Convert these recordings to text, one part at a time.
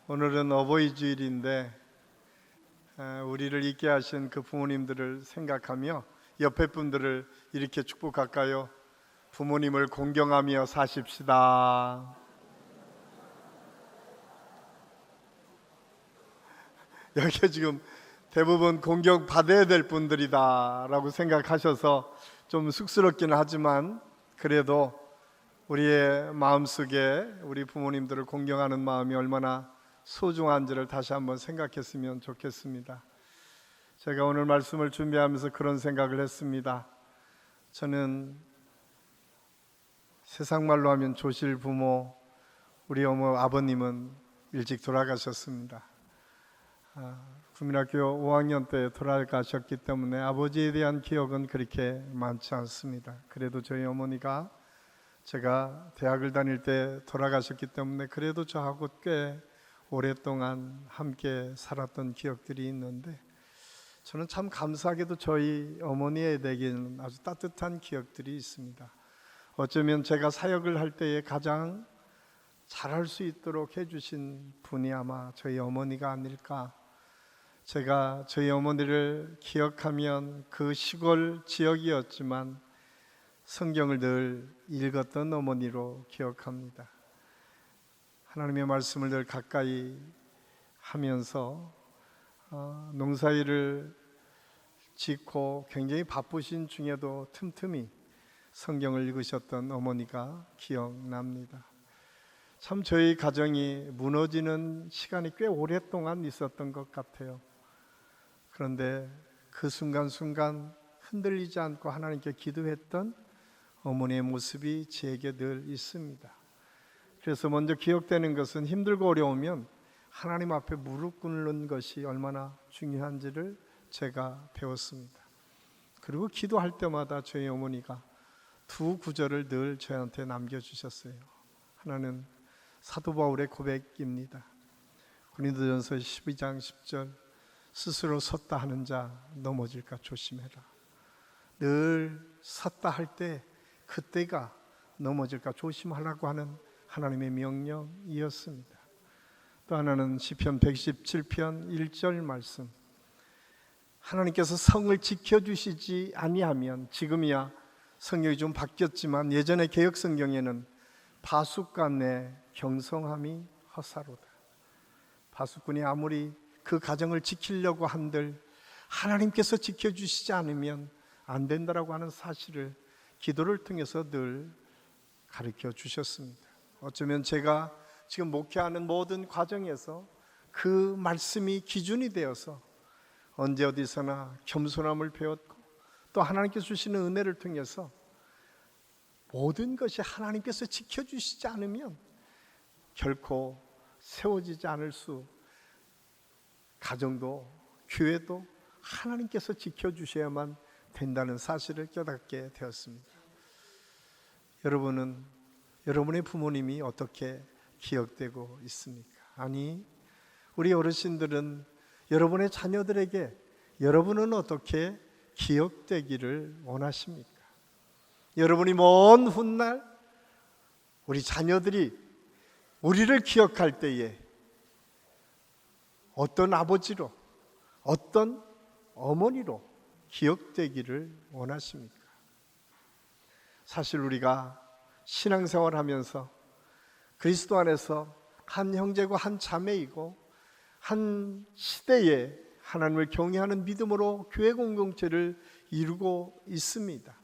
오늘은 어버이 주일인데 우리를 있게 하신 그 부모님들을 생각하며 옆에 분들을 이렇게 축복할까요? 부모님을 공경하며 사십시다. 여기 지금 대부분 공경 받아야 될 분들이다 라고 생각하셔서 좀 쑥스럽기는 하지만, 그래도 우리의 마음속에 우리 부모님들을 공경하는 마음이 얼마나 소중한지를 다시 한번 생각했으면 좋겠습니다. 제가 오늘 말씀을 준비하면서 그런 생각을 했습니다. 저는 세상 말로 하면 조실 부모, 우리 아버님은 일찍 돌아가셨습니다. 국민학교 5학년 때 돌아가셨기 때문에 아버지에 대한 기억은 그렇게 많지 않습니다. 그래도 저희 어머니가 제가 대학을 다닐 때 돌아가셨기 때문에 그래도 저하고 꽤 오랫동안 함께 살았던 기억들이 있는데, 저는 참 감사하게도 저희 어머니에게는 아주 따뜻한 기억들이 있습니다. 어쩌면 제가 사역을 할 때에 가장 잘할 수 있도록 해주신 분이 아마 저희 어머니가 아닐까. 제가 저희 어머니를 기억하면 그 시골 지역이었지만 성경을 늘 읽었던 어머니로 기억합니다. 하나님의 말씀을 늘 가까이 하면서 농사일을 짓고 굉장히 바쁘신 중에도 틈틈이 성경을 읽으셨던 어머니가 기억납니다. 참 저희 가정이 무너지는 시간이 꽤 오랫동안 있었던 것 같아요. 그런데 그 순간순간 흔들리지 않고 하나님께 기도했던 어머니의 모습이 제게 늘 있습니다. 그래서 먼저 기억되는 것은 힘들고 어려우면 하나님 앞에 무릎 꿇는 것이 얼마나 중요한지를 제가 배웠습니다. 그리고 기도할 때마다 저희 어머니가 두 구절을 늘 저한테 남겨주셨어요. 하나는 사도 바울의 고백입니다. 고린도전서 12장 10절, 스스로 섰다 하는 자 넘어질까 조심해라. 늘 섰다 할 때 그때가 넘어질까 조심하라고 하는 하나님의 명령이었습니다. 또 하나는 시편 117편 1절 말씀, 하나님께서 성을 지켜주시지 아니하면, 지금이야 성경이 좀 바뀌었지만 예전에 개역 성경에는 바숫간의 경성함이 허사로다. 바숫꾼이 아무리 그 가정을 지키려고 한들 하나님께서 지켜주시지 않으면 안 된다라고 하는 사실을 기도를 통해서 늘 가르쳐 주셨습니다. 어쩌면 제가 지금 목회하는 모든 과정에서 그 말씀이 기준이 되어서 언제 어디서나 겸손함을 배웠고, 또 하나님께서 주시는 은혜를 통해서 모든 것이 하나님께서 지켜주시지 않으면 결코 세워지지 않을 수, 가정도 교회도 하나님께서 지켜주셔야만 된다는 사실을 깨닫게 되었습니다. 여러분은 여러분의 부모님이 어떻게 기억되고 있습니까? 아니, 우리 어르신들은 여러분의 자녀들에게 여러분은 어떻게 기억되기를 원하십니까? 여러분이 먼 훗날 우리 자녀들이 우리를 기억할 때에 어떤 아버지로, 어떤 어머니로 기억되기를 원하십니까? 사실 우리가 신앙생활 하면서 그리스도 안에서 한 형제고 한 자매이고 한 시대에 하나님을 경외하는 믿음으로 교회 공동체를 이루고 있습니다.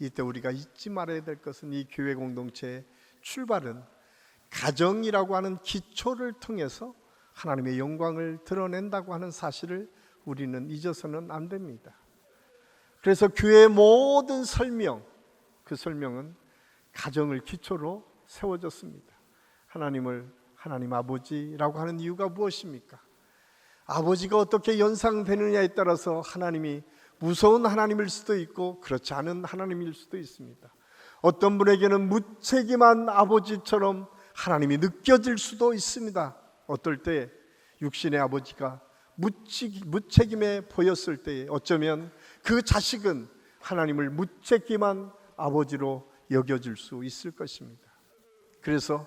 이때 우리가 잊지 말아야 될 것은 이 교회 공동체의 출발은 가정이라고 하는 기초를 통해서 하나님의 영광을 드러낸다고 하는 사실을 우리는 잊어서는 안 됩니다. 그래서 교회의 모든 설명, 그 설명은 가정을 기초로 세워졌습니다. 하나님을 하나님 아버지라고 하는 이유가 무엇입니까? 아버지가 어떻게 연상되느냐에 따라서 하나님이 무서운 하나님일 수도 있고 그렇지 않은 하나님일 수도 있습니다. 어떤 분에게는 무책임한 아버지처럼 하나님이 느껴질 수도 있습니다. 어떨 때 육신의 아버지가 무책임해 보였을 때 어쩌면 그 자식은 하나님을 무책임한 아버지로 여겨질 수 있을 것입니다. 그래서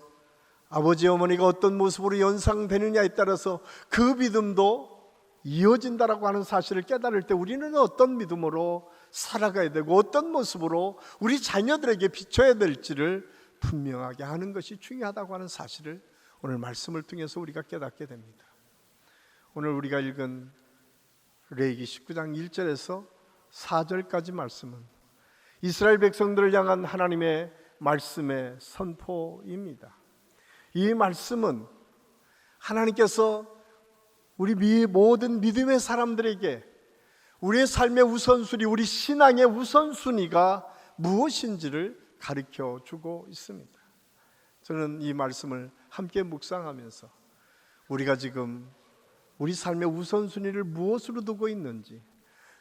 아버지 어머니가 어떤 모습으로 연상되느냐에 따라서 그 믿음도 이어진다라고 하는 사실을 깨달을 때 우리는 어떤 믿음으로 살아가야 되고 어떤 모습으로 우리 자녀들에게 비춰야 될지를 분명하게 하는 것이 중요하다고 하는 사실을 오늘 말씀을 통해서 우리가 깨닫게 됩니다. 오늘 우리가 읽은 레위기 19장 1절에서 4절까지 말씀은 이스라엘 백성들을 향한 하나님의 말씀의 선포입니다. 이 말씀은 하나님께서 우리 모든 믿음의 사람들에게 우리의 삶의 우선순위, 우리 신앙의 우선순위가 무엇인지를 가르쳐 주고 있습니다. 저는 이 말씀을 함께 묵상하면서 우리가 지금 우리 삶의 우선순위를 무엇으로 두고 있는지,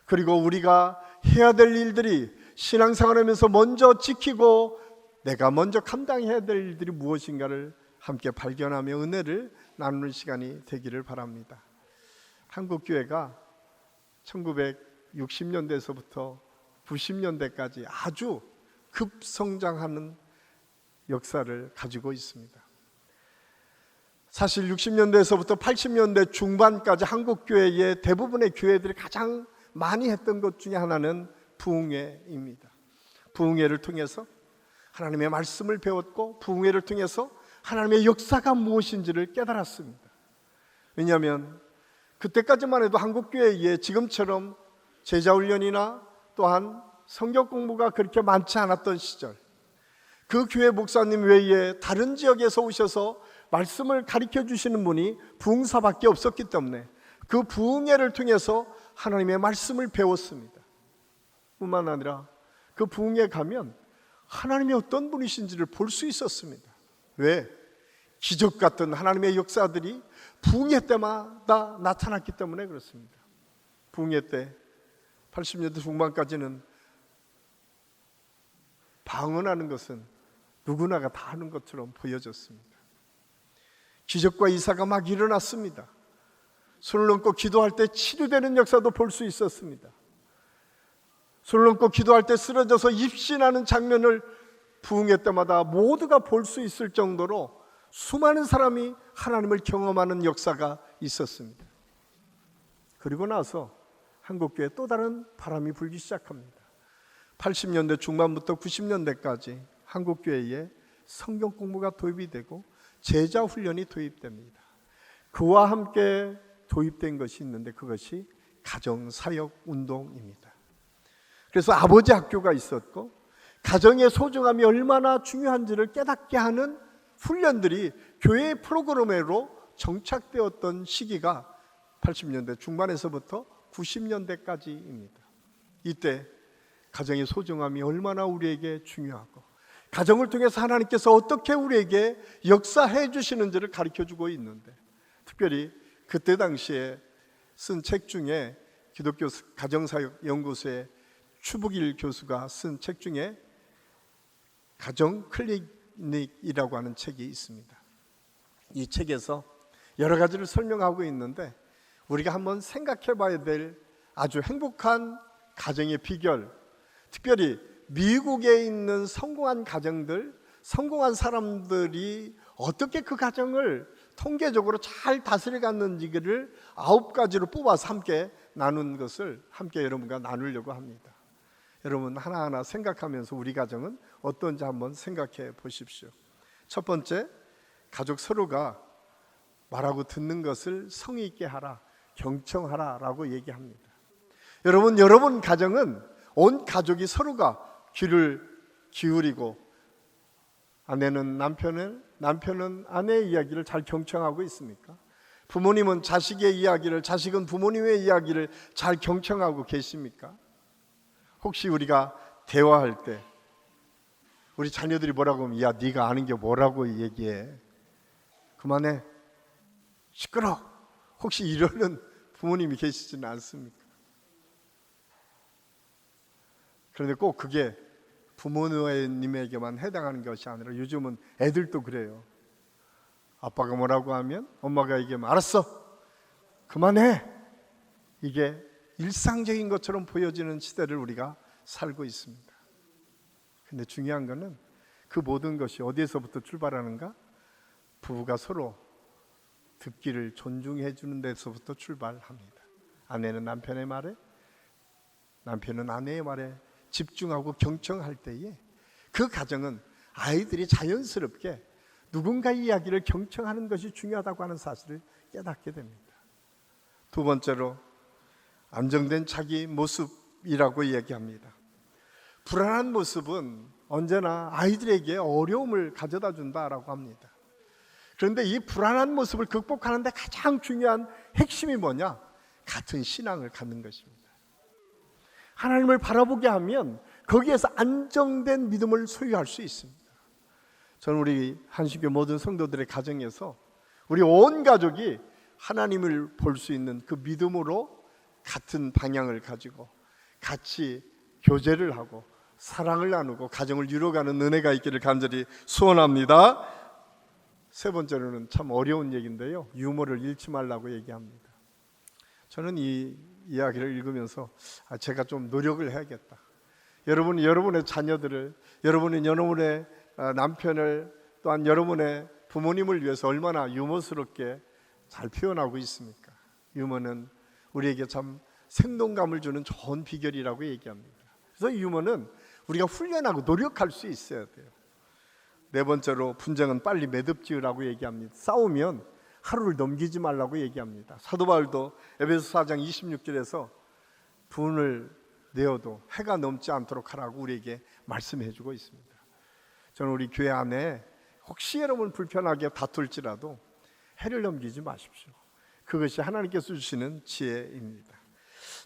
그리고 우리가 해야 될 일들이 신앙생활하면서 먼저 지키고 내가 먼저 감당해야 될 일들이 무엇인가를 함께 발견하며 은혜를 나누는 시간이 되기를 바랍니다. 한국교회가 1960년대에서부터 90년대까지 아주 급성장하는 역사를 가지고 있습니다. 사실 60년대에서부터 80년대 중반까지 한국교회의 대부분의 교회들이 가장 많이 했던 것 중에 하나는 부흥회입니다. 부흥회를 통해서 하나님의 말씀을 배웠고 부흥회를 통해서 하나님의 역사가 무엇인지를 깨달았습니다. 왜냐하면 그때까지만 해도 한국교회에 지금처럼 제자훈련이나 또한 성경 공부가 그렇게 많지 않았던 시절, 그 교회 목사님 외에 다른 지역에서 오셔서 말씀을 가르쳐 주시는 분이 부흥사밖에 없었기 때문에 그 부흥회를 통해서 하나님의 말씀을 배웠습니다. 뿐만 아니라 그 부흥회 가면 하나님이 어떤 분이신지를 볼 수 있었습니다. 왜? 기적 같은 하나님의 역사들이 부흥회 때마다 나타났기 때문에 그렇습니다. 부흥회 때 80년대 중반까지는 방언하는 것은 누구나가 다 하는 것처럼 보여졌습니다. 기적과 이사가 막 일어났습니다. 손을 얹고 기도할 때 치료되는 역사도 볼 수 있었습니다. 손을 얹고 기도할 때 쓰러져서 입신하는 장면을 부흥회 때마다 모두가 볼 수 있을 정도로 수많은 사람이 하나님을 경험하는 역사가 있었습니다. 그리고 나서 한국교회에 또 다른 바람이 불기 시작합니다. 80년대 중반부터 90년대까지 한국교회에 성경 공부가 도입이 되고 제자 훈련이 도입됩니다. 그와 함께 도입된 것이 있는데 그것이 가정사역 운동입니다. 그래서 아버지 학교가 있었고 가정의 소중함이 얼마나 중요한지를 깨닫게 하는 훈련들이 교회의 프로그램으로 정착되었던 시기가 80년대 중반에서부터 90년대까지입니다. 이때 가정의 소중함이 얼마나 우리에게 중요하고 가정을 통해서 하나님께서 어떻게 우리에게 역사해 주시는지를 가르쳐주고 있는데, 특별히 그때 당시에 쓴 책 중에 기독교 가정사역연구소의 추북일 교수가 쓴 책 중에 가정 클리닉이라고 하는 책이 있습니다. 이 책에서 여러 가지를 설명하고 있는데 우리가 한번 생각해 봐야 될 아주 행복한 가정의 비결, 특별히 미국에 있는 성공한 가정들, 성공한 사람들이 어떻게 그 가정을 통계적으로 잘 다스려갔는지를 9가지로 뽑아서 함께 나눈 것을 함께 여러분과 나누려고 합니다. 여러분 하나하나 생각하면서 우리 가정은 어떤지 한번 생각해 보십시오. 첫 번째, 가족 서로가 말하고 듣는 것을 성의 있게 하라, 경청하라 라고 얘기합니다. 여러분 가정은 온 가족이 서로가 귀를 기울이고 아내는 남편은 아내의 이야기를 잘 경청하고 있습니까? 부모님은 자식의 이야기를, 자식은 부모님의 이야기를 잘 경청하고 계십니까? 혹시 우리가 대화할 때 우리 자녀들이 뭐라고 하면 야 네가 아는 게 뭐라고 얘기해, 그만해, 시끄러, 혹시 이러는 부모님이 계시지는 않습니까? 그런데 꼭 그게 부모님에게만 해당하는 것이 아니라 요즘은 애들도 그래요. 아빠가 뭐라고 하면 엄마가 얘기하면 알았어, 그만해, 이게 일상적인 것처럼 보여지는 시대를 우리가 살고 있습니다. 근데 중요한 것은 그 모든 것이 어디에서부터 출발하는가? 부부가 서로 듣기를 존중해 주는 데서부터 출발합니다. 아내는 남편의 말에, 남편은 아내의 말에 집중하고 경청할 때에 그 가정은 아이들이 자연스럽게 누군가의 이야기를 경청하는 것이 중요하다고 하는 사실을 깨닫게 됩니다. 두 번째로 안정된 자기 모습이라고 이야기합니다. 불안한 모습은 언제나 아이들에게 어려움을 가져다 준다라고 합니다. 그런데 이 불안한 모습을 극복하는 데 가장 중요한 핵심이 뭐냐? 같은 신앙을 갖는 것입니다. 하나님을 바라보게 하면 거기에서 안정된 믿음을 소유할 수 있습니다. 저는 우리 한신교 모든 성도들의 가정에서 우리 온 가족이 하나님을 볼 수 있는 그 믿음으로 같은 방향을 가지고 같이 교제를 하고 사랑을 나누고 가정을 이루어가는 은혜가 있기를 간절히 소원합니다. 세 번째로는 참 어려운 얘기인데요, 유머를 잃지 말라고 얘기합니다. 저는 이 이야기를 읽으면서 제가 좀 노력을 해야겠다. 여러분이 여러분의 자녀들을, 여러분이 여러분의 남편을, 또한 여러분의 부모님을 위해서 얼마나 유머스럽게 잘 표현하고 있습니까? 유머는 우리에게 참 생동감을 주는 좋은 비결이라고 얘기합니다. 그래서 유머는 우리가 훈련하고 노력할 수 있어야 돼요. 네 번째로 분쟁은 빨리 매듭지으라고 얘기합니다. 싸우면 하루를 넘기지 말라고 얘기합니다. 사도 바울도 에베소 4장 26절에서 분을 내어도 해가 넘지 않도록 하라고 우리에게 말씀해 주고 있습니다. 저는 우리 교회 안에 혹시 여러분 불편하게 다툴지라도 해를 넘기지 마십시오. 그것이 하나님께서 주시는 지혜입니다.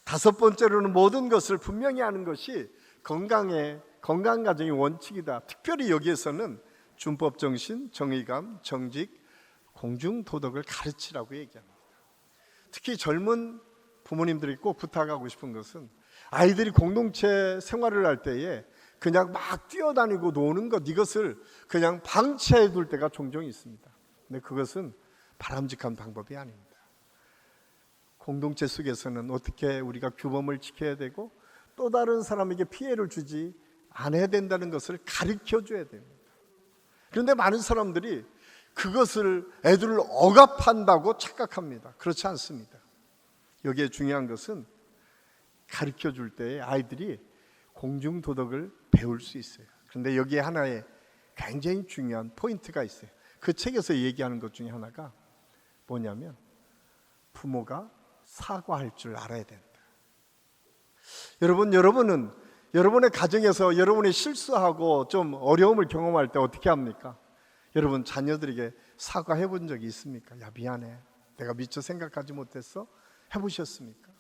다섯 번째로는 모든 것을 분명히 하는 것이 건강 가정의 원칙이다. 특별히 여기에서는 준법 정신, 정의감, 정직, 공중 도덕을 가르치라고 얘기합니다. 특히 젊은 부모님들이 꼭 부탁하고 싶은 것은 아이들이 공동체 생활을 할 때에 그냥 막 뛰어다니고 노는 것, 이것을 그냥 방치해 둘 때가 종종 있습니다. 근데 그것은 바람직한 방법이 아닙니다. 공동체 속에서는 어떻게 우리가 규범을 지켜야 되고 또 다른 사람에게 피해를 주지 않아야 된다는 것을 가르쳐 줘야 됩니다. 그런데 많은 사람들이 그것을 애들을 억압한다고 착각합니다. 그렇지 않습니다. 여기에 중요한 것은 가르쳐 줄 때 아이들이 공중도덕을 배울 수 있어요. 그런데 여기에 하나의 굉장히 중요한 포인트가 있어요. 그 책에서 얘기하는 것 중에 하나가 뭐냐면 부모가 사과할 줄 알아야 된다. 여러분은 여러분의 가정에서 여러분이 실수하고 좀 어려움을 경험할 때 어떻게 합니까? 여러분 자녀들에게 사과해 본 적이 있습니까? 야, 미안해, 내가 미처 생각하지 못했어? 해보셨습니까?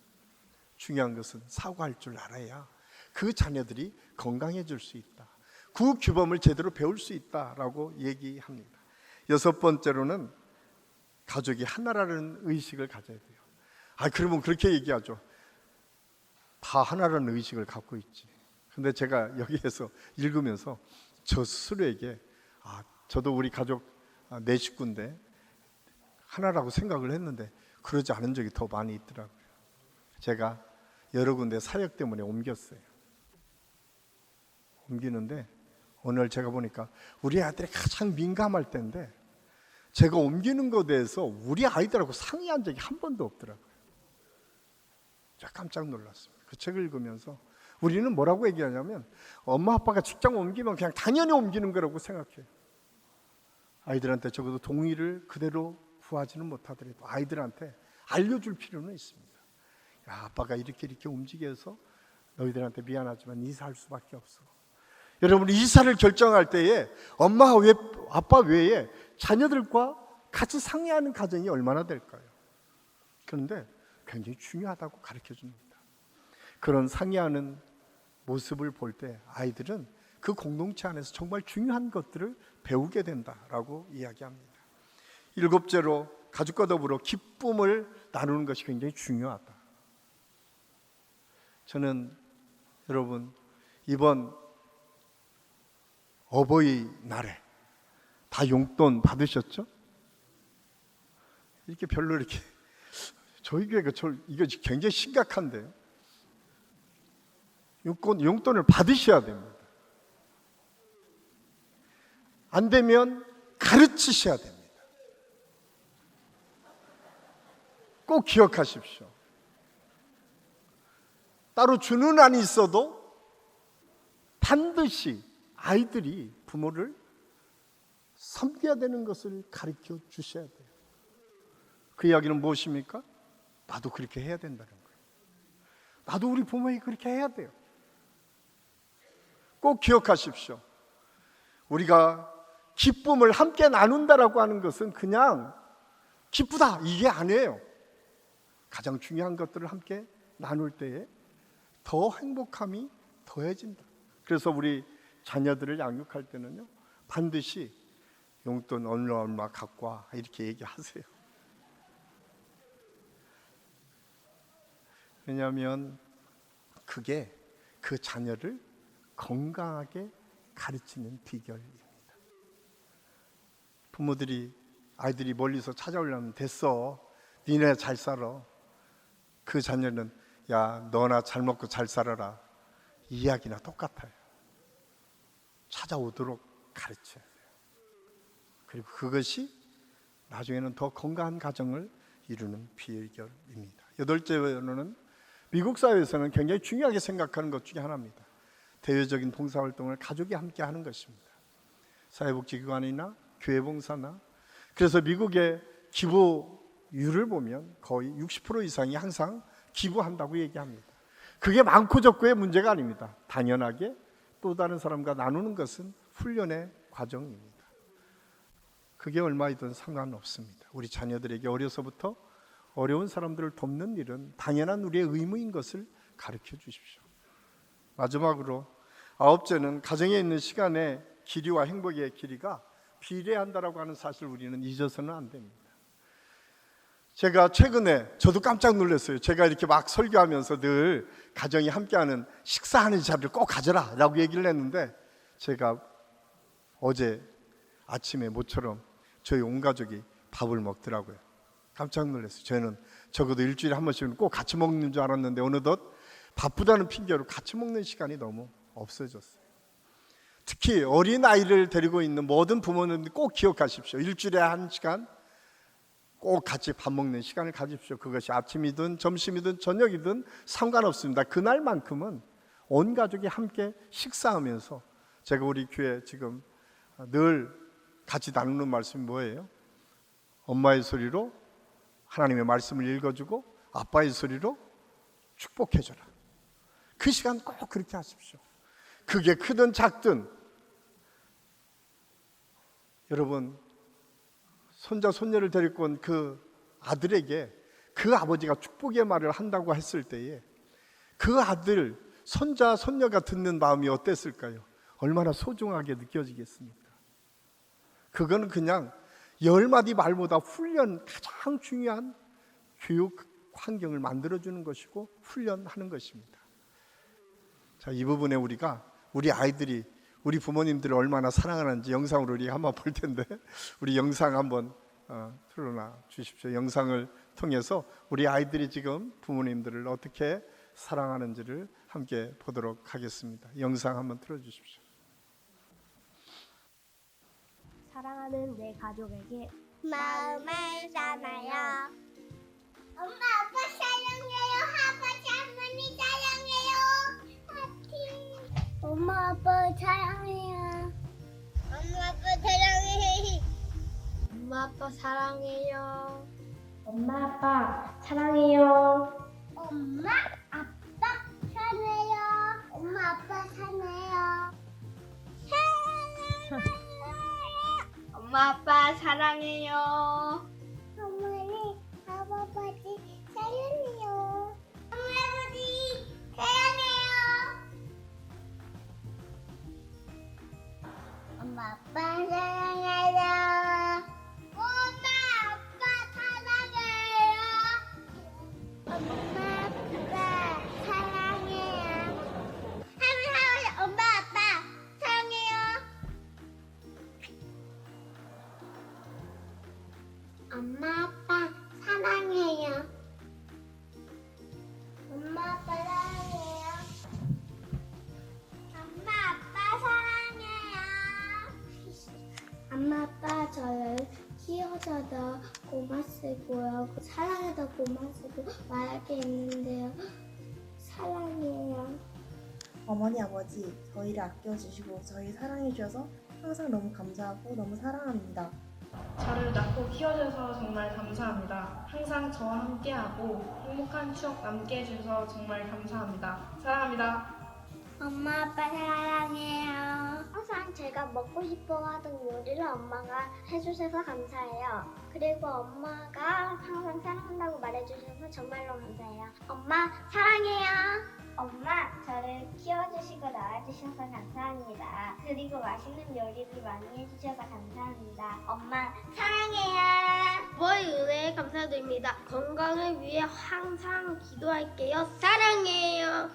중요한 것은 사과할 줄 알아야 그 자녀들이 건강해질 수 있다, 그 규범을 제대로 배울 수 있다라고 얘기합니다. 여섯 번째로는 가족이 하나라는 의식을 가져야 돼요. 그러면 그렇게 얘기하죠. 다 하나라는 의식을 갖고 있지. 근데 제가 여기에서 읽으면서 저 스스로에게 저도 우리 가족 네 식구인데 하나라고 생각을 했는데 그러지 않은 적이 더 많이 있더라고요. 제가 여러 군데 사역 때문에 옮겼어요. 옮기는데 오늘 제가 보니까 우리 아이들이 가장 민감할 때인데 제가 옮기는 것에 대해서 우리 아이들하고 상의한 적이 한 번도 없더라고요. 제가 깜짝 놀랐습니다. 그 책을 읽으면서 우리는 뭐라고 얘기하냐면 엄마 아빠가 직장 옮기면 그냥 당연히 옮기는 거라고 생각해요. 아이들한테 적어도 동의를 그대로 구하지는 못하더라도 아이들한테 알려줄 필요는 있습니다. 야, 아빠가 이렇게 움직여서 너희들한테 미안하지만 이사할 수밖에 없어. 여러분, 이사를 결정할 때에 엄마 아빠 외에 자녀들과 같이 상의하는 가정이 얼마나 될까요? 그런데 굉장히 중요하다고 가르쳐 줍니다. 그런 상의하는 모습을 볼 때 아이들은 그 공동체 안에서 정말 중요한 것들을 배우게 된다라고 이야기합니다. 일곱째로 가족과 더불어 기쁨을 나누는 것이 굉장히 중요하다. 저는 여러분 이번 어버이날에 다 용돈 받으셨죠? 이렇게 별로 이렇게 저희 교회가 이거 굉장히 심각한데요. 용돈을 받으셔야 됩니다. 안 되면 가르치셔야 됩니다. 꼭 기억하십시오. 따로 주는 안이 있어도 반드시 아이들이 부모를 섬겨야 되는 것을 가르쳐 주셔야 돼요. 그 이야기는 무엇입니까? 나도 그렇게 해야 된다는 거예요. 나도 우리 부모에게 그렇게 해야 돼요. 꼭 기억하십시오. 우리가 기쁨을 함께 나눈다라고 하는 것은 그냥 기쁘다 이게 아니에요. 가장 중요한 것들을 함께 나눌 때에 더 행복함이 더해진다. 그래서 우리 자녀들을 양육할 때는요, 반드시 용돈 얼마 갖고 와 이렇게 얘기하세요. 왜냐하면 그게 그 자녀를 건강하게 가르치는 비결입니다. 부모들이 아이들이 멀리서 찾아오려면 됐어, 니네 잘 살아. 그 자녀는 야 너나 잘 먹고 잘 살아라 이 이야기나 똑같아요. 찾아오도록 가르쳐야 돼요. 그리고 그것이 나중에는 더 건강한 가정을 이루는 비결입니다. 8번째로는 미국 사회에서는 굉장히 중요하게 생각하는 것 중에 하나입니다. 대외적인 봉사활동을 가족이 함께 하는 것입니다. 사회복지기관이나 교회 봉사나, 그래서 미국의 기부율을 보면 거의 60% 이상이 항상 기부한다고 얘기합니다. 그게 많고 적고의 문제가 아닙니다. 당연하게 또 다른 사람과 나누는 것은 훈련의 과정입니다. 그게 얼마이든 상관없습니다. 우리 자녀들에게 어려서부터 어려운 사람들을 돕는 일은 당연한 우리의 의무인 것을 가르쳐 주십시오. 마지막으로 9째는 가정에 있는 시간의 길이와 행복의 길이가 비례한다라고 하는 사실을 우리는 잊어서는 안 됩니다. 제가 최근에 저도 깜짝 놀랐어요. 제가 이렇게 막 설교하면서 늘 가정이 함께하는 식사하는 자리를 꼭 가져라 라고 얘기를 했는데, 제가 어제 아침에 모처럼 저희 온 가족이 밥을 먹더라고요. 깜짝 놀랐어요. 저는 적어도 일주일에 한 번씩은 꼭 같이 먹는 줄 알았는데 어느덧 바쁘다는 핑계로 같이 먹는 시간이 너무 없어졌어요. 특히 어린 아이를 데리고 있는 모든 부모님들 꼭 기억하십시오. 일주일에 한 시간 꼭 같이 밥 먹는 시간을 가집시오. 그것이 아침이든 점심이든 저녁이든 상관없습니다. 그날만큼은 온 가족이 함께 식사하면서, 제가 우리 교회 지금 늘 같이 나누는 말씀이 뭐예요? 엄마의 소리로 하나님의 말씀을 읽어주고 아빠의 소리로 축복해줘라. 그 시간 꼭 그렇게 하십시오. 그게 크든 작든, 여러분 손자 손녀를 데리고 온 그 아들에게 그 아버지가 축복의 말을 한다고 했을 때에 그 아들 손자 손녀가 듣는 마음이 어땠을까요? 얼마나 소중하게 느껴지겠습니까? 그거는 그냥 10마디 말보다 훈련, 가장 중요한 교육 환경을 만들어주는 것이고 훈련하는 것입니다. 자, 이 부분에 우리가 우리 아이들이 우리 부모님들을 얼마나 사랑하는지 영상으로 우리 한번 볼 텐데, 우리 영상 한번 틀어놔 주십시오. 영상을 통해서 우리 아이들이 지금 부모님들을 어떻게 사랑하는지를 함께 보도록 하겠습니다. 영상 한번 틀어주십시오. 사랑하는 내 가족에게 마음을 담아요. 엄마 아빠 사랑해요. 아버지 할머니 사랑해요. 파티. 엄마 아빠 사랑해요. 엄마 아빠 사랑해요. 엄마 아빠 사랑해요. 엄마 아빠 사랑해요. 엄마 아빠 사랑해요. 엄마 아빠 사랑해요. 엄마 아빠 사랑해요. 어머니 아버지 사랑해요. 어머니 사랑해요. 엄마 아빠 사랑해요. 엄마 아빠 사랑해요. 엄마 아빠 사랑해요. 할머니 엄마 아빠 사랑해요. 있고요. 사랑해도 고맙고 말할 게 있는데요. 사랑해요. 어머니 아버지 저희를 아껴주시고 저희 사랑해주셔서 항상 너무 감사하고 너무 사랑합니다. 저를 낳고 키워줘서 정말 감사합니다. 항상 저와 함께하고 행복한 추억 남게 해주셔서 정말 감사합니다. 사랑합니다. 엄마 아빠 사랑해요. 항상 제가 먹고 싶어 하던 요리를 엄마가 해주셔서 감사해요. 그리고 엄마가 항상 사랑한다고 말해주셔서 정말로 감사해요. 엄마 사랑해요. 엄마 저를 키워주시고 낳아주셔서 감사합니다. 그리고 맛있는 요리를 많이 해주셔서 감사합니다. 엄마 사랑해요. 아버의 은혜에 감사드립니다. 건강을 위해 항상 기도할게요. 사랑해요.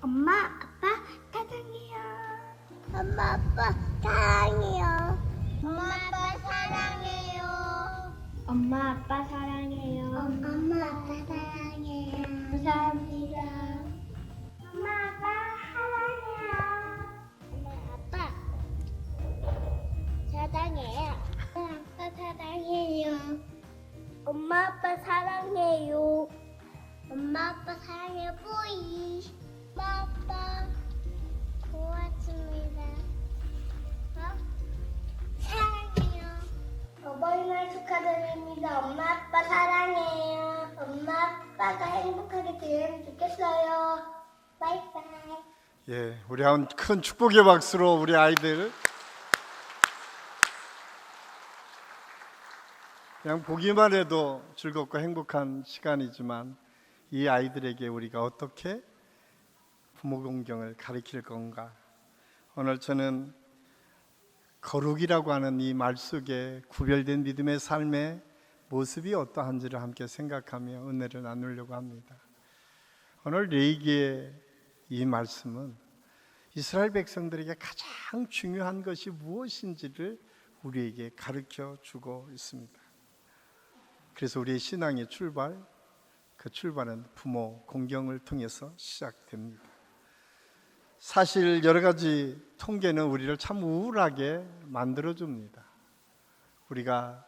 엄마 아빠 사랑해요. 엄마 아빠 사랑해요. 엄마 아빠 사랑해요. 엄마 아빠 사랑해요. 엄마 아빠 사랑해요. 감사합니다. 엄마 아빠 사랑해요. 엄마 아빠 사랑해요. 엄마 아빠 사랑해요. 엄마 아빠 사랑해요. 엄마 아빠 사랑해요. 뿌이. 엄마 아빠 고맙습니다. 사랑해요. 어버이날 축하드립니다. 엄마 아빠 사랑해요. 엄마 아빠가 행복하게 지내면 좋겠어요. 바이바이. 예, 우리 한 큰 축복의 박수로 우리 아이들 그냥 보기만 해도 즐겁고 행복한 시간이지만 이 아이들에게 우리가 어떻게 부모 공경을 가르칠 건가. 오늘 저는 거룩이라고 하는 이 말 속에 구별된 믿음의 삶의 모습이 어떠한지를 함께 생각하며 은혜를 나누려고 합니다. 오늘 레위기의 이 말씀은 이스라엘 백성들에게 가장 중요한 것이 무엇인지를 우리에게 가르쳐 주고 있습니다. 그래서 우리의 신앙의 출발, 그 출발은 부모 공경을 통해서 시작됩니다. 사실 여러 가지 통계는 우리를 참 우울하게 만들어줍니다. 우리가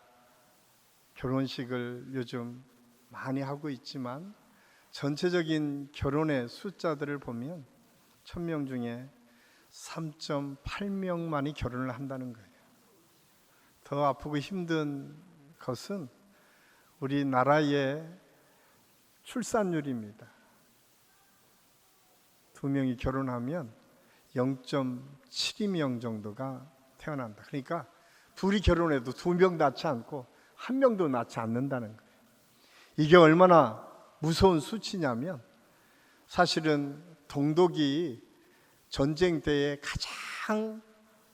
결혼식을 요즘 많이 하고 있지만 전체적인 결혼의 숫자들을 보면 1000명 중에 3.8명만이 결혼을 한다는 거예요. 더 아프고 힘든 것은 우리나라의 출산율입니다. 2명이 결혼하면 0.72명 정도가 태어난다. 그러니까 둘이 결혼해도 2명 낳지 않고 1명도 낳지 않는다는 거예요. 이게 얼마나 무서운 수치냐면 사실은 동독이 전쟁 때에 가장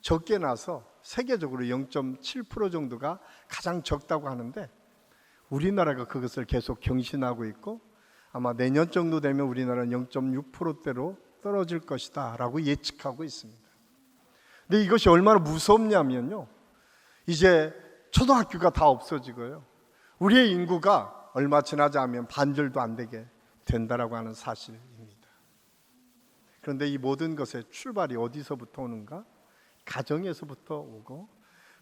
적게 나서 세계적으로 0.7% 정도가 가장 적다고 하는데 우리나라가 그것을 계속 경신하고 있고 아마 내년 정도 되면 우리나라는 0.6%대로 떨어질 것이다 라고 예측하고 있습니다. 근데 이것이 얼마나 무섭냐면요, 이제 초등학교가 다 없어지고요, 우리의 인구가 얼마 지나지 않으면 반절도 안 되게 된다라고 하는 사실입니다. 그런데 이 모든 것의 출발이 어디서부터 오는가? 가정에서부터 오고,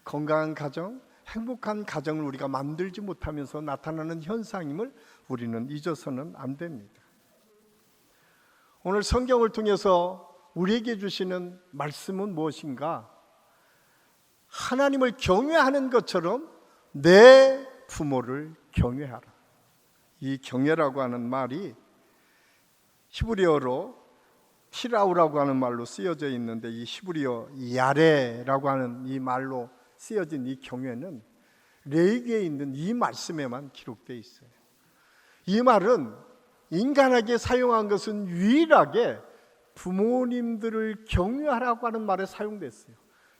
건강한 가정, 행복한 가정을 우리가 만들지 못하면서 나타나는 현상임을 우리는 잊어서는 안 됩니다. 오늘 성경을 통해서 우리에게 주시는 말씀은 무엇인가? 하나님을 경외하는 것처럼 내 부모를 경외하라. 이 경외라고 하는 말이 히브리어로 티라우라고 하는 말로 쓰여져 있는데, 이 히브리어 야레라고 하는 이 말로 쓰여진 이 경외는 레위기에 있는 이 말씀에만 기록되어 있어요. 이 말은 인간에게 사용한 것은 유일하게 부모님들을 경외하라고 하는 말에 사용됐어요.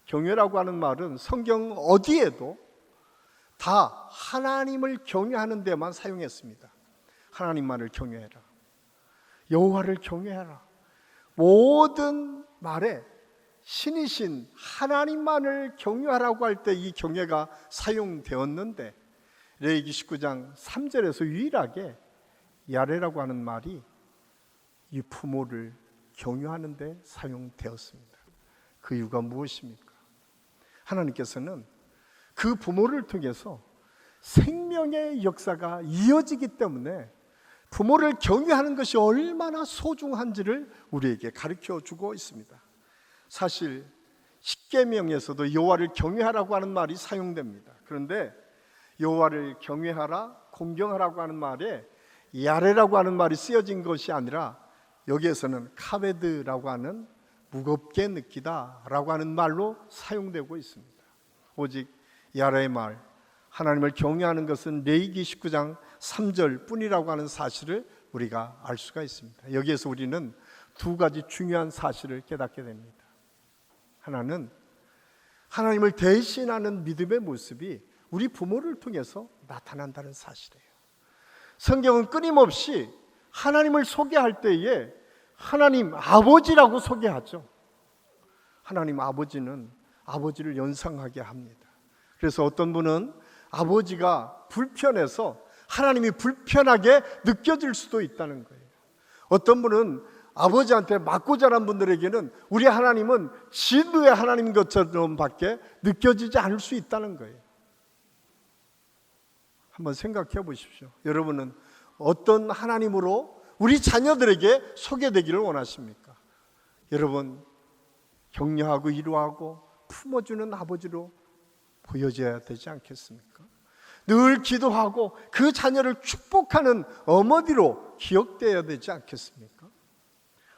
경외라고 하는 말은 성경 어디에도 다 하나님을 경외하는 데만 사용했습니다. 하나님만을 경외해라, 여호와를 경외하라. 모든 말에 신이신 하나님만을 경외하라고 할 때 이 경외가 사용되었는데, 레위기 19장 3절에서 유일하게 야레라고 하는 말이 이 부모를 경외하는 데 사용되었습니다. 그 이유가 무엇입니까? 하나님께서는 그 부모를 통해서 생명의 역사가 이어지기 때문에 부모를 경외하는 것이 얼마나 소중한지를 우리에게 가르쳐 주고 있습니다. 사실 십계명에서도 여호와를 경외하라고 하는 말이 사용됩니다. 그런데 여호와를 경외하라, 공경하라고 하는 말에 야레라고 하는 말이 쓰여진 것이 아니라 여기에서는 카베드라고 하는 무겁게 느끼다라고 하는 말로 사용되고 있습니다. 오직 야레의 말, 하나님을 경외하는 것은 레위기 19장 3절 뿐이라고 하는 사실을 우리가 알 수가 있습니다. 여기에서 우리는 두 가지 중요한 사실을 깨닫게 됩니다. 하나는 하나님을 대신하는 믿음의 모습이 우리 부모를 통해서 나타난다는 사실이에요. 성경은 끊임없이 하나님을 소개할 때에 하나님 아버지라고 소개하죠. 하나님 아버지는 아버지를 연상하게 합니다. 그래서 어떤 분은 아버지가 불편해서 하나님이 불편하게 느껴질 수도 있다는 거예요. 어떤 분은 아버지한테 맞고 자란 분들에게는 우리 하나님은 진노의 하나님인 것처럼 밖에 느껴지지 않을 수 있다는 거예요. 한번 생각해 보십시오. 여러분은 어떤 하나님으로 우리 자녀들에게 소개되기를 원하십니까? 여러분, 격려하고 위로하고 품어주는 아버지로 보여져야 되지 않겠습니까? 늘 기도하고 그 자녀를 축복하는 어머니로 기억되어야 되지 않겠습니까?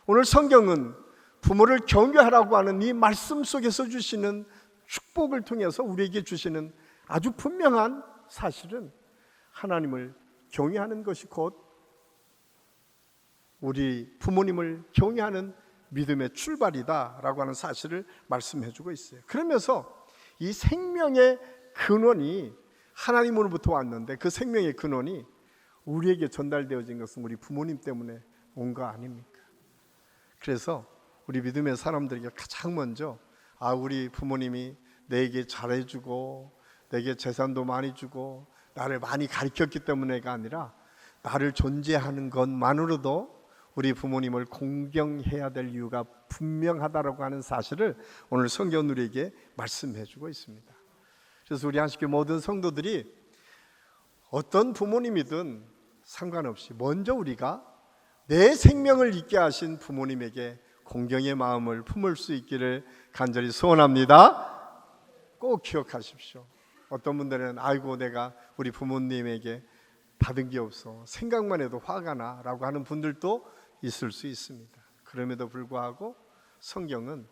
오늘 성경은 부모를 경외하라고 하는 이 말씀 속에서 주시는 축복을 통해서 우리에게 주시는 아주 분명한 사실은 하나님을 경외하는 것이 곧 우리 부모님을 경외하는 믿음의 출발이다라고 하는 사실을 말씀해 주고 있어요. 그러면서 이 생명의 근원이 하나님으로부터 왔는데 그 생명의 근원이 우리에게 전달되어진 것은 우리 부모님 때문에 온 거 아닙니까? 그래서 우리 믿음의 사람들에게 가장 먼저 우리 부모님이 내게 잘해주고 내게 재산도 많이 주고 나를 많이 가르쳤기 때문에가 아니라 나를 존재하는 것만으로도 우리 부모님을 공경해야 될 이유가 분명하다라고 하는 사실을 오늘 성경은 우리에게 말씀해 주고 있습니다. 그래서 우리 한식교 모든 성도들이 어떤 부모님이든 상관없이 먼저 우리가 내 생명을 있게 하신 부모님에게 공경의 마음을 품을 수 있기를 간절히 소원합니다. 꼭 기억하십시오. 어떤 분들은 아이고 내가 우리 부모님에게 받은 게 없어 생각만 해도 화가 나라고 하는 분들도 있을 수 있습니다. 그럼에도 불구하고 성경은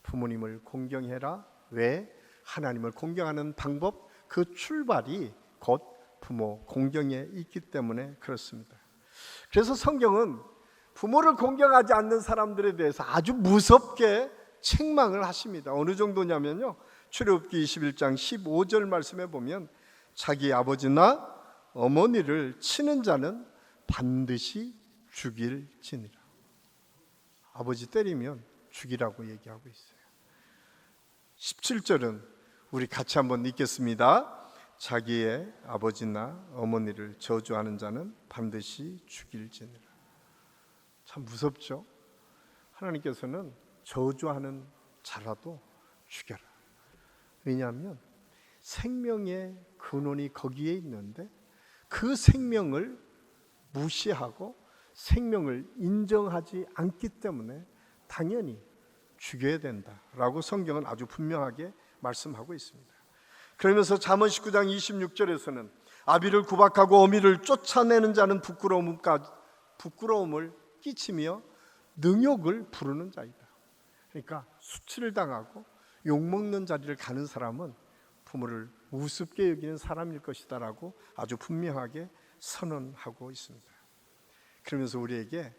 부모님을 공경해라. 왜? 하나님을 공경하는 방법, 그 출발이 곧 부모 공경에 있기 때문에 그렇습니다. 그래서 성경은 부모를 공경하지 않는 사람들에 대해서 아주 무섭게 책망을 하십니다. 어느 정도냐면요, 출애굽기 21장 15절 말씀에 보면 자기 아버지나 어머니를 치는 자는 반드시 죽일지니라. 아버지 때리면 죽이라고 얘기하고 있어요. 17절은 우리 같이 한번 읽겠습니다. 자기의 아버지나 어머니를 저주하는 자는 반드시 죽일지니라. 참 무섭죠? 하나님께서는 저주하는 자라도 죽여라. 왜냐하면 생명의 근원이 거기에 있는데 그 생명을 무시하고 생명을 인정하지 않기 때문에 당연히 죽여야 된다라고 성경은 아주 분명하게 말씀하고 있습니다. 그러면서 잠언 19장 26절에서는 아비를 구박하고 어미를 쫓아내는 자는 부끄러움을 끼치며 능욕을 부르는 자이다. 그러니까 수치를 당하고 욕먹는 자리를 가는 사람은 부모를 우습게 여기는 사람일 것이다라고 아주 분명하게 선언하고 있습니다. 그러면서 우리에게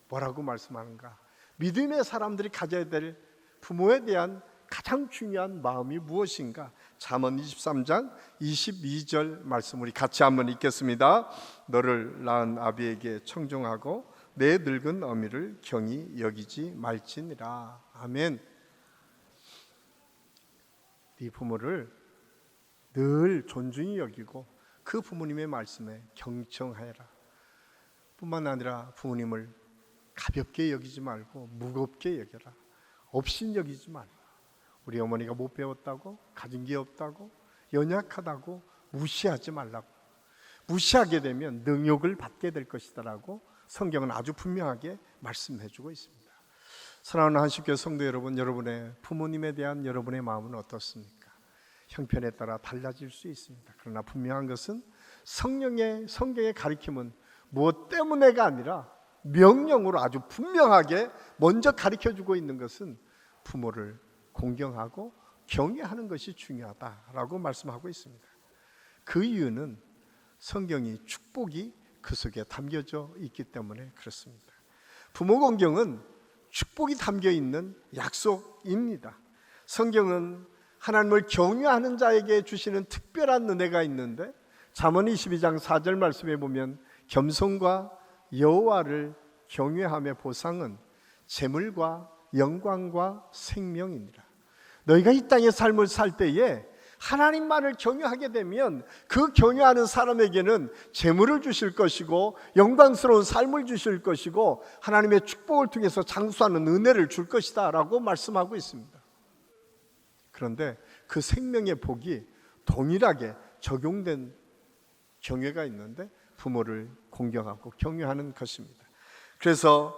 뭐라고 말씀하는가? 믿음의 사람들이 가져야 될 부모에 대한 가장 중요한 마음이 무엇인가? 잠언 23장 22절 말씀 우리 같이 한번 읽겠습니다. 너를 낳은 아비에게 청종하고 내 늙은 어미를 경히 여기지 말지니라. 아멘. 네 부모를 늘 존중히 여기고 그 부모님의 말씀에 경청하여라. 뿐만 아니라 부모님을 가볍게 여기지 말고 무겁게 여겨라. 업신 여기지 말라. 우리 어머니가 못 배웠다고, 가진 게 없다고, 연약하다고 무시하지 말라고. 무시하게 되면 능욕을 받게 될 것이다라고 성경은 아주 분명하게 말씀해 주고 있습니다. 사랑하는 한식교회 성도 여러분, 여러분의 부모님에 대한 여러분의 마음은 어떻습니까? 형편에 따라 달라질 수 있습니다. 그러나 분명한 것은 성경의 가르침은 무엇 때문에가 아니라 명령으로 아주 분명하게 먼저 가르쳐주고 있는 것은 부모를 공경하고 경외하는 것이 중요하다라고 말씀하고 있습니다. 그 이유는 성경이 축복이 그 속에 담겨져 있기 때문에 그렇습니다. 부모 공경은 축복이 담겨 있는 약속입니다. 성경은 하나님을 경외하는 자에게 주시는 특별한 은혜가 있는데 잠언 22장 4절 말씀에 보면 겸손과 여호와를 경외함의 보상은 재물과 영광과 생명이니라. 너희가 이 땅의 삶을 살 때에 하나님만을 경외하게 되면 그 경외하는 사람에게는 재물을 주실 것이고 영광스러운 삶을 주실 것이고 하나님의 축복을 통해서 장수하는 은혜를 줄 것이다 라고 말씀하고 있습니다. 그런데 그 생명의 복이 동일하게 적용된 경외가 있는데 부모를 공경하고 경외하는 것입니다. 그래서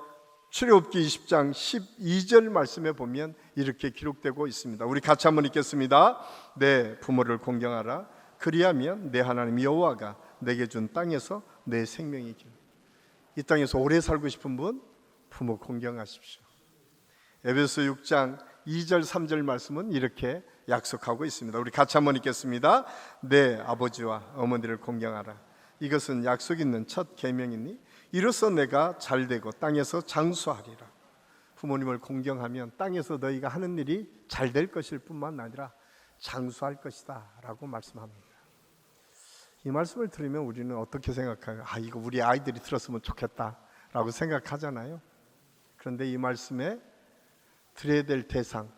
출애굽기 20장 12절 말씀에 보면 이렇게 기록되고 있습니다. 우리 같이 한번 읽겠습니다. 내 부모를 공경하라. 그리하면 내 하나님 여호와가 내게 준 땅에서 내 생명이 길. 이 땅에서 오래 살고 싶은 분 부모 공경하십시오. 에베소 6장 2절 3절 말씀은 이렇게 약속하고 있습니다. 우리 같이 한번 읽겠습니다. 내 아버지와 어머니를 공경하라. 이것은 약속 있는 첫 계명이니 이로써 내가 잘되고 땅에서 장수하리라. 부모님을 공경하면 땅에서 너희가 하는 일이 잘 될 것일 뿐만 아니라 장수할 것이다 라고 말씀합니다. 이 말씀을 들으면 우리는 어떻게 생각해요? 이거 우리 아이들이 들었으면 좋겠다 라고 생각하잖아요. 그런데 이 말씀에 드려야 될 대상,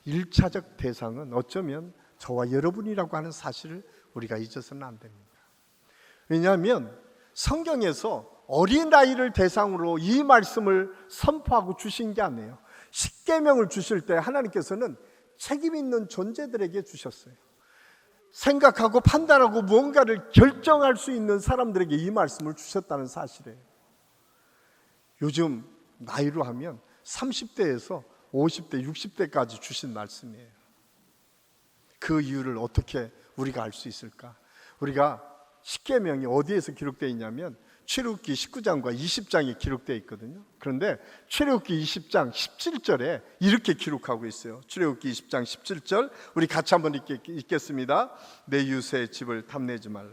1차적 대상은 어쩌면 저와 여러분이라고 하는 사실을 우리가 잊어서는 안 됩니다. 왜냐하면 성경에서 어린아이를 대상으로 이 말씀을 선포하고 주신 게 아니에요. 십계명을 주실 때 하나님께서는 책임 있는 존재들에게 주셨어요. 생각하고 판단하고 무언가를 결정할 수 있는 사람들에게 이 말씀을 주셨다는 사실이에요. 요즘 나이로 하면 30대에서 50대, 60대까지 주신 말씀이에요. 그 이유를 어떻게 우리가 알 수 있을까? 우리가 십계명이 어디에서 기록되어 있냐면 출애굽기 19장과 20장에 기록되어 있거든요. 그런데 출애굽기 20장 17절에 이렇게 기록하고 있어요. 출애굽기 20장 17절 우리 같이 한번 읽겠습니다. 내 유새의 집을 탐내지 말라.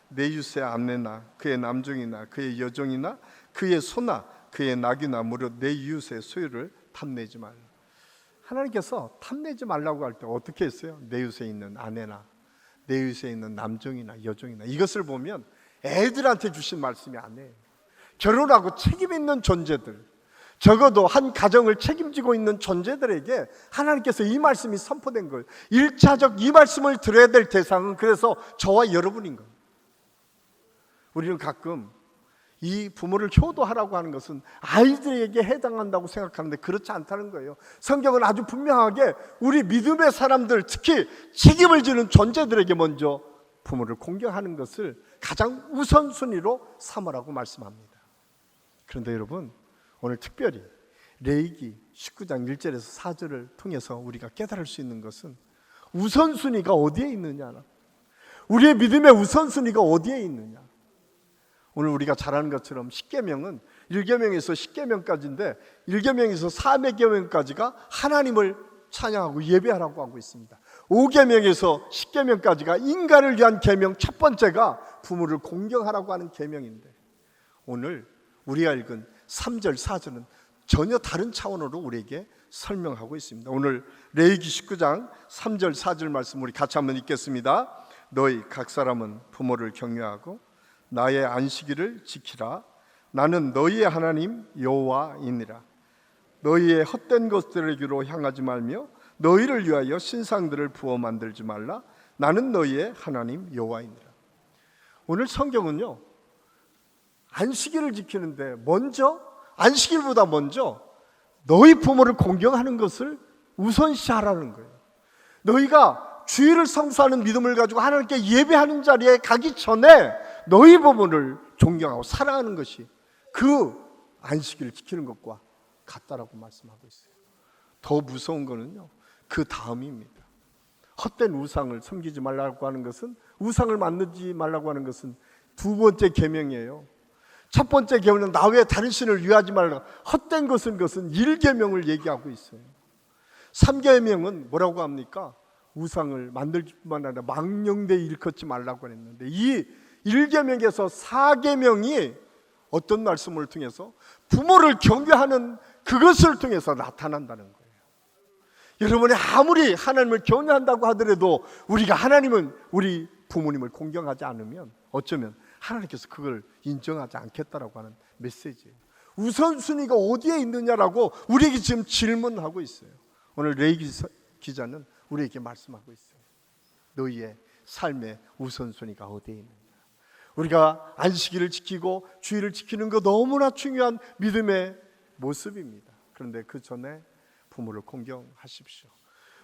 내 유새 암내나 그의 남종이나 그의 여종이나 그의 소나 그의 낙이나 무릇 내 이웃의 소유를 탐내지 말라. 하나님께서 탐내지 말라고 할 때 어떻게 했어요? 내 이웃에 있는 아내나 내 이웃에 있는 남종이나 여종이나 이것을 보면 애들한테 주신 말씀이 아니에요. 결혼하고 책임 있는 존재들, 적어도 한 가정을 책임지고 있는 존재들에게 하나님께서 이 말씀이 선포된 거예요. 1차적 이 말씀을 들어야 될 대상은 그래서 저와 여러분인 거예요. 우리는 가끔 이 부모를 효도하라고 하는 것은 아이들에게 해당한다고 생각하는데 그렇지 않다는 거예요. 성경은 아주 분명하게 우리 믿음의 사람들, 특히 책임을 지는 존재들에게 먼저 부모를 공경하는 것을 가장 우선순위로 삼으라고 말씀합니다. 그런데 여러분, 오늘 특별히 레위기 19장 1절에서 4절을 통해서 우리가 깨달을 수 있는 것은 우선순위가 어디에 있느냐, 우리의 믿음의 우선순위가 어디에 있느냐. 오늘 우리가 잘 아는 것처럼 10계명은 1계명에서 10계명까지인데 1계명에서 4계명까지가 하나님을 찬양하고 예배하라고 하고 있습니다. 5계명에서 10계명까지가 인간을 위한 계명, 첫 번째가 부모를 공경하라고 하는 계명인데 오늘 우리가 읽은 3절, 4절은 전혀 다른 차원으로 우리에게 설명하고 있습니다. 오늘 레위기 19장 3절, 4절 말씀 우리 같이 한번 읽겠습니다. 너희 각 사람은 부모를 경외하고 나의 안식일을 지키라. 나는 너희의 하나님 여호와이니라. 너희의 헛된 것들에게로 향하지 말며 너희를 위하여 신상들을 부어 만들지 말라. 나는 너희의 하나님 여호와이니라. 오늘 성경은요, 안식일을 지키는데 안식일보다 먼저 너희 부모를 공경하는 것을 우선시하라는 거예요. 너희가 주일을 성수하는 믿음을 가지고 하나님께 예배하는 자리에 가기 전에 너희 부모를 존경하고 사랑하는 것이 그 안식일을 지키는 것과 같다라고 말씀하고 있어요. 더 무서운 거는요, 그 다음입니다. 헛된 우상을 섬기지 말라고 하는 것은, 우상을 만들지 말라고 하는 것은 두 번째 계명이에요. 첫 번째 계명은 나 외에 다른 신을 위하지 말라. 헛된 것은 1계명을 얘기하고 있어요. 3계명은 뭐라고 합니까? 우상을 만들지 뿐만 아니라 망령되이 일컫지 말라고 했는데, 이 1계명에서 4계명이 어떤 말씀을 통해서 부모를 경외하는 그것을 통해서 나타난다는 거예요. 여러분이 아무리 하나님을 경외한다고 하더라도 우리가 우리 부모님을 공경하지 않으면 어쩌면 하나님께서 그걸 인정하지 않겠다라고 하는 메시지예요. 우선순위가 어디에 있느냐라고 우리에게 지금 질문하고 있어요. 오늘 레이 기자는 우리에게 말씀하고 있어요. 너희의 삶의 우선순위가 어디에 있느냐. 우리가 안식일을 지키고 주일을 지키는 거 너무나 중요한 믿음의 모습입니다. 그런데 그 전에 부모를 공경하십시오.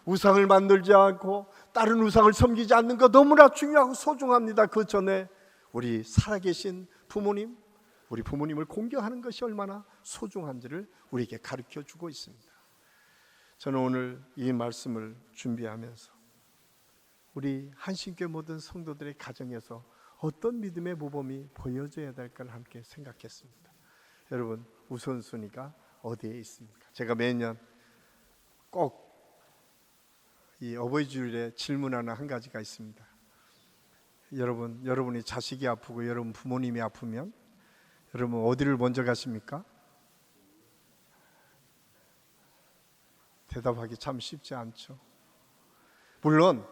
우상을 만들지 않고 다른 우상을 섬기지 않는 거 너무나 중요하고 소중합니다. 그 전에 우리 살아계신 부모님, 우리 부모님을 공경하는 것이 얼마나 소중한지를 우리에게 가르쳐 주고 있습니다. 저는 오늘 이 말씀을 준비하면서 우리 한신교회 모든 성도들의 가정에서 어떤 믿음의 모범이 보여져야 될까를 함께 생각했습니다. 여러분, 우선순위가 어디에 있습니까? 제가 매년 꼭 이 어버이 주일에 질문하는 한 가지가 있습니다. 여러분이 자식이 아프고 여러분 부모님이 아프면 여러분 어디를 먼저 가십니까? 대답하기 참 쉽지 않죠. 물론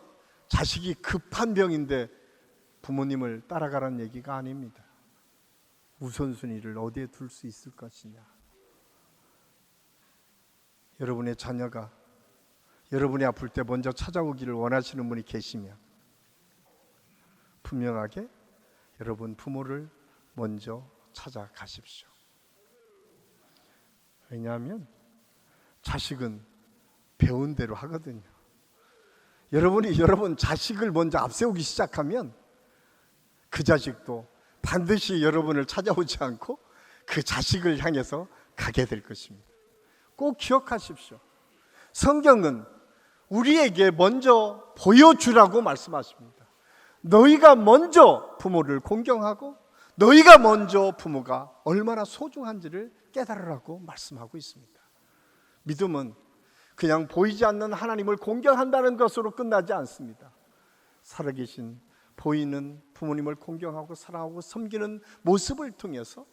자식이 급한 병인데 부모님을 따라가라는 얘기가 아닙니다. 우선순위를 어디에 둘 수 있을 것이냐. 여러분의 자녀가 여러분이 아플 때 먼저 찾아오기를 원하시는 분이 계시면 분명하게 여러분 부모를 먼저 찾아가십시오. 왜냐하면 자식은 배운 대로 하거든요. 여러분 자식을 먼저 앞세우기 시작하면 그 자식도 반드시 여러분을 찾아오지 않고 그 자식을 향해서 가게 될 것입니다. 꼭 기억하십시오. 성경은 우리에게 먼저 보여주라고 말씀하십니다. 너희가 먼저 부모를 공경하고 너희가 먼저 부모가 얼마나 소중한지를 깨달으라고 말씀하고 있습니다. 믿음은 그냥 보이지 않는 하나님을 공경한다는 것으로 끝나지 않습니다. 살아계신 보이는 부모님을 공경하고 사랑하고 섬기는 모습을 통해서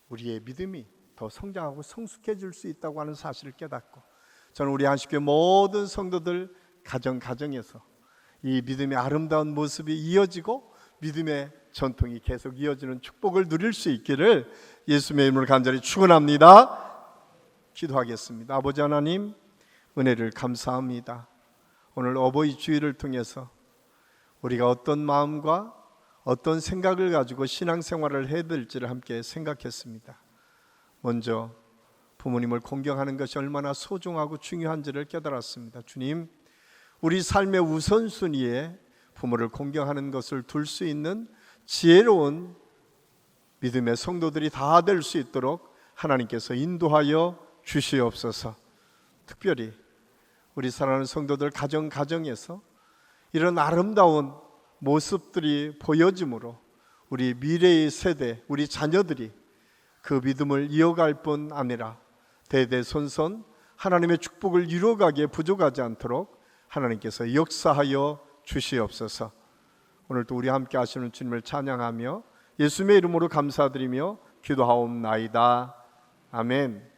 우리의 믿음이 더 성장하고 성숙해질 수 있다고 하는 사실을 깨닫고, 저는 우리 한식교회 모든 성도들 가정에서 이 믿음의 아름다운 모습이 이어지고 믿음의 전통이 계속 이어지는 축복을 누릴 수 있기를 예수님의 이름으로 간절히 축원합니다. 기도하겠습니다. 아버지 하나님, 은혜를 감사합니다. 오늘 어버이 주일을 통해서 우리가 어떤 마음과 어떤 생각을 가지고 신앙생활을 해야 될지를 함께 생각했습니다. 먼저 부모님을 공경하는 것이 얼마나 소중하고 중요한지를 깨달았습니다. 주님, 우리 삶의 우선순위에 부모를 공경하는 것을 둘 수 있는 지혜로운 믿음의 성도들이 다 될 수 있도록 하나님께서 인도하여 주시옵소서. 특별히 우리 사랑하는 성도들 가정에서 이런 아름다운 모습들이 보여짐으로 우리 미래의 세대, 우리 자녀들이 그 믿음을 이어갈 뿐 아니라 대대손손 하나님의 축복을 이루어가기에 부족하지 않도록 하나님께서 역사하여 주시옵소서. 오늘도 우리 함께 하시는 주님을 찬양하며 예수님의 이름으로 감사드리며 기도하옵나이다. 아멘.